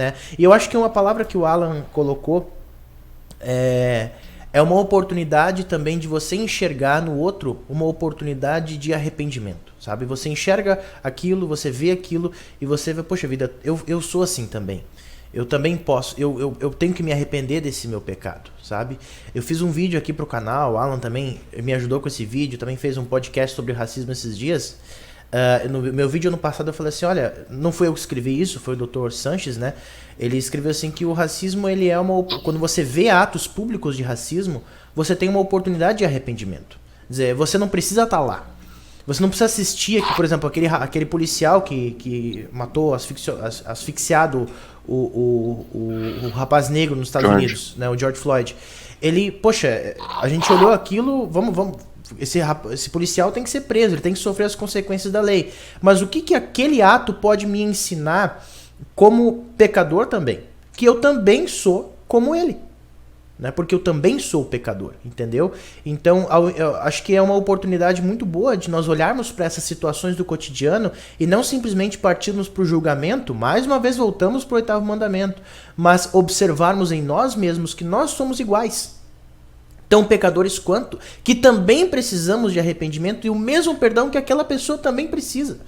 né? E eu acho que uma palavra que o Alan colocou é uma oportunidade também de você enxergar no outro uma oportunidade de arrependimento, sabe? Você enxerga aquilo, você vê aquilo e você vê, poxa vida, eu sou assim também. Eu também posso, eu tenho que me arrepender desse meu pecado, sabe? Eu fiz um vídeo aqui pro canal, o Alan também me ajudou com esse vídeo, também fez um podcast sobre racismo esses dias. No meu vídeo ano passado eu falei assim, olha, não foi eu que escrevi isso, foi o Dr. Sanches, né? Ele escreveu assim que o racismo, ele é quando você vê atos públicos de racismo, você tem uma oportunidade de arrependimento. Quer dizer, você não precisa estar lá. Você não precisa assistir aqui, por exemplo, aquele policial que matou, asfixiado o rapaz negro nos Estados Unidos, né, o George Floyd. Ele, poxa, a gente olhou aquilo, vamos, esse policial tem que ser preso, ele tem que sofrer as consequências da lei. Mas o que aquele ato pode me ensinar como pecador também? Que eu também sou como ele. Né? Porque eu também sou pecador, entendeu? Então, eu acho que é uma oportunidade muito boa de nós olharmos para essas situações do cotidiano e não simplesmente partirmos para o julgamento, mais uma vez voltamos para o 8º mandamento, mas observarmos em nós mesmos que nós somos iguais, tão pecadores quanto, que também precisamos de arrependimento e o mesmo perdão que aquela pessoa também precisa,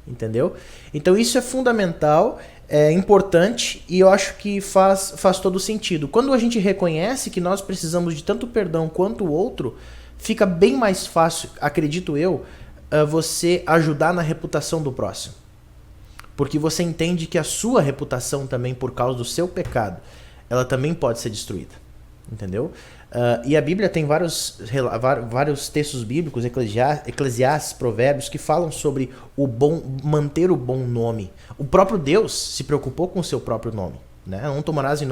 entendeu? Então isso é fundamental, é importante e eu acho que faz todo sentido. Quando a gente reconhece que nós precisamos de tanto perdão quanto o outro, fica bem mais fácil, acredito eu, você ajudar na reputação do próximo. Porque você entende que a sua reputação também, por causa do seu pecado, ela também pode ser destruída. Entendeu? E a Bíblia tem vários textos bíblicos, Eclesiastes, Provérbios, que falam sobre manter o bom nome. O próprio Deus se preocupou com o seu próprio nome. Né? Não tomarás em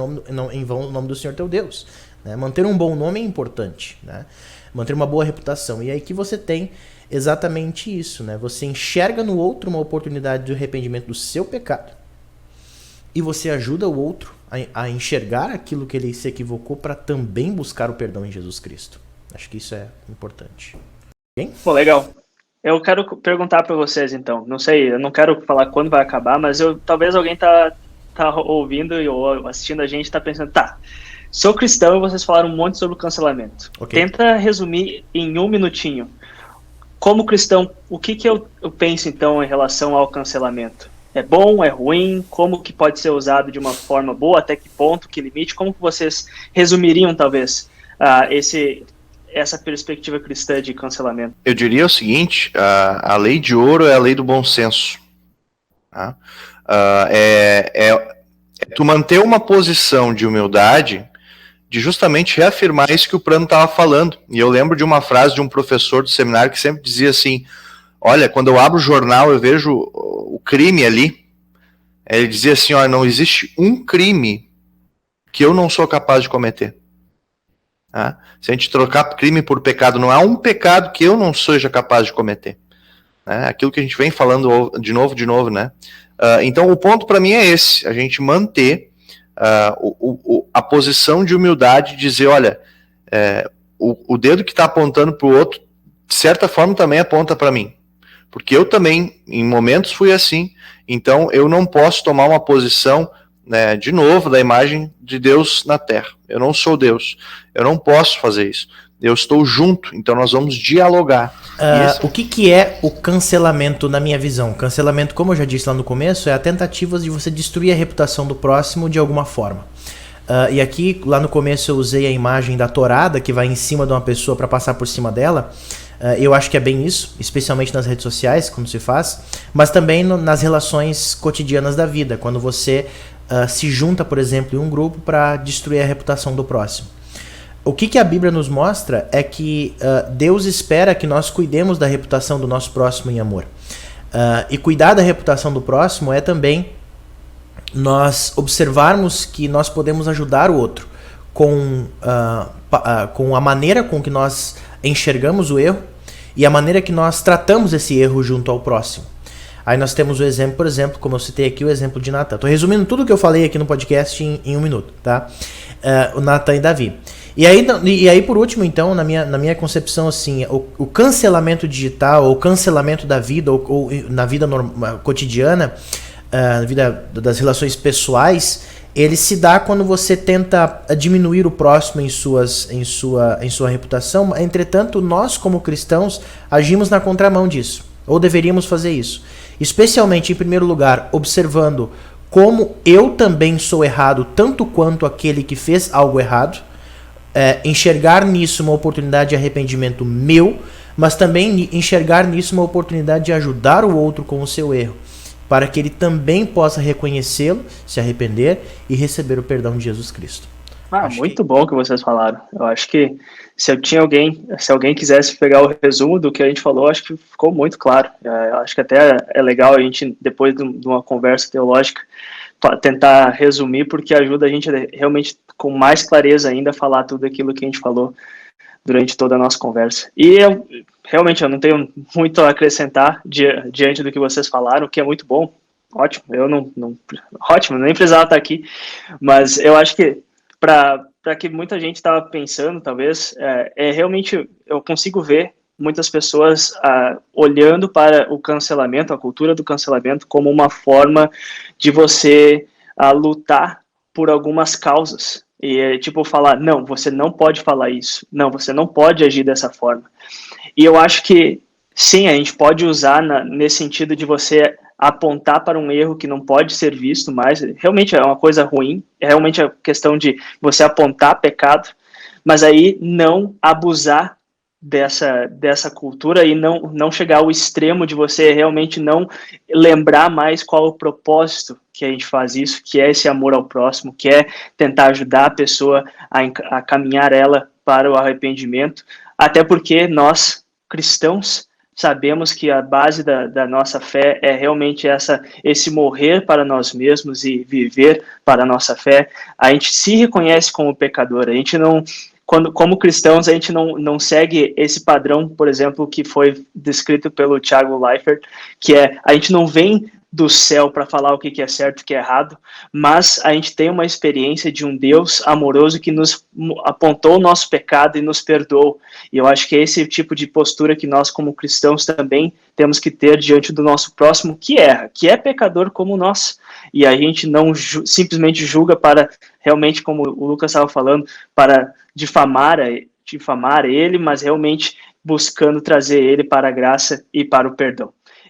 vão o nome do Senhor teu Deus. Né? Manter um bom nome é importante. Né? Manter uma boa reputação. E aí que você tem exatamente isso. Né? Você enxerga no outro uma oportunidade de arrependimento do seu pecado. E você ajuda o outro a enxergar aquilo que ele se equivocou para também buscar o perdão em Jesus Cristo. Acho que isso é importante. Okay? Pô, legal. Eu quero perguntar para vocês, então. Não sei, eu não quero falar quando vai acabar, mas talvez alguém tá ouvindo ou assistindo a gente tá pensando, sou cristão e vocês falaram um monte sobre o cancelamento. Okay. Tenta resumir em um minutinho. Como cristão, o que eu penso, então, em relação ao cancelamento? É bom, é ruim? Como que pode ser usado de uma forma boa? Até que ponto, que limite? Como que vocês resumiriam, talvez, essa perspectiva cristã de cancelamento? Eu diria o seguinte, a lei de ouro é a lei do bom senso. Tá? Tu manter uma posição de humildade, de justamente reafirmar isso que o Prano estava falando. E eu lembro de uma frase de um professor do seminário que sempre dizia assim, olha, quando eu abro o jornal, eu vejo o crime ali. Ele dizia assim, olha, não existe um crime que eu não sou capaz de cometer. Tá? Se a gente trocar crime por pecado, não há um pecado que eu não seja capaz de cometer. Aquilo que a gente vem falando de novo, né? Então, o ponto para mim é esse, a gente manter a posição de humildade, dizer, olha, o dedo que está apontando para o outro, de certa forma, também aponta para mim. Porque eu também, em momentos, fui assim. Então, eu não posso tomar uma posição, né, de novo, da imagem de Deus na Terra. Eu não sou Deus. Eu não posso fazer isso. Eu estou junto, então nós vamos dialogar. O que é o cancelamento na minha visão? Cancelamento, como eu já disse lá no começo, é a tentativa de você destruir a reputação do próximo de alguma forma. E aqui, lá no começo, eu usei a imagem da tourada, que vai em cima de uma pessoa para passar por cima dela. Eu acho que é bem isso, especialmente nas redes sociais, quando se faz, mas também nas relações cotidianas da vida, quando você se junta, por exemplo, em um grupo para destruir a reputação do próximo. O que a Bíblia nos mostra é que Deus espera que nós cuidemos da reputação do nosso próximo em amor. E cuidar da reputação do próximo é também nós observarmos que nós podemos ajudar o outro com a maneira com que nós enxergamos o erro e a maneira que nós tratamos esse erro junto ao próximo. Aí nós temos o exemplo, por exemplo, como eu citei aqui, o exemplo de Natan. Estou resumindo tudo que eu falei aqui no podcast em um minuto, tá? O Natan e Davi. E aí, por último, então, na minha concepção, assim, o cancelamento digital, ou cancelamento da vida, ou na vida cotidiana, na vida das relações pessoais, ele se dá quando você tenta diminuir o próximo em sua reputação. Entretanto, nós como cristãos agimos na contramão disso, ou deveríamos fazer isso. Especialmente, em primeiro lugar, observando como eu também sou errado, tanto quanto aquele que fez algo errado, enxergar nisso uma oportunidade de arrependimento meu, mas também enxergar nisso uma oportunidade de ajudar o outro com o seu erro, para que ele também possa reconhecê-lo, se arrepender e receber o perdão de Jesus Cristo. Muito bom o que vocês falaram. Eu acho que se alguém quisesse pegar o resumo do que a gente falou, acho que ficou muito claro. Eu acho que até é legal a gente, depois de uma conversa teológica, tentar resumir, porque ajuda a gente realmente, com mais clareza ainda, a falar tudo aquilo que a gente falou durante toda a nossa conversa. E realmente eu não tenho muito a acrescentar diante do que vocês falaram, que é muito bom. Ótimo, ótimo, nem precisava estar aqui, mas eu acho que para que muita gente estava pensando, talvez, realmente eu consigo ver muitas pessoas olhando para o cancelamento, a cultura do cancelamento, como uma forma de você lutar por algumas causas. E tipo, falar, não, você não pode falar isso, não, você não pode agir dessa forma. E eu acho que, sim, a gente pode usar nesse sentido de você apontar para um erro que não pode ser visto mais, realmente é uma coisa ruim, é realmente a questão de você apontar pecado, mas aí não abusar dessa cultura e não chegar ao extremo de você realmente não lembrar mais qual o propósito que a gente faz isso, que é esse amor ao próximo, que é tentar ajudar a pessoa a caminhar ela para o arrependimento, até porque nós, cristãos, sabemos que a base da nossa fé é realmente esse morrer para nós mesmos e viver para a nossa fé. A gente se reconhece como pecador, a gente não... como cristãos, a gente não segue esse padrão, por exemplo, que foi descrito pelo Thiago Leifert, que a gente não vem do céu para falar o que é certo e o que é errado, mas a gente tem uma experiência de um Deus amoroso que nos apontou o nosso pecado e nos perdoou. E eu acho que é esse tipo de postura que nós, como cristãos, também temos que ter diante do nosso próximo que erra, que é pecador como nós. E a gente não simplesmente julga para, realmente, como o Lucas estava falando, para difamar ele, mas realmente buscando trazer ele para a graça e para o perdão.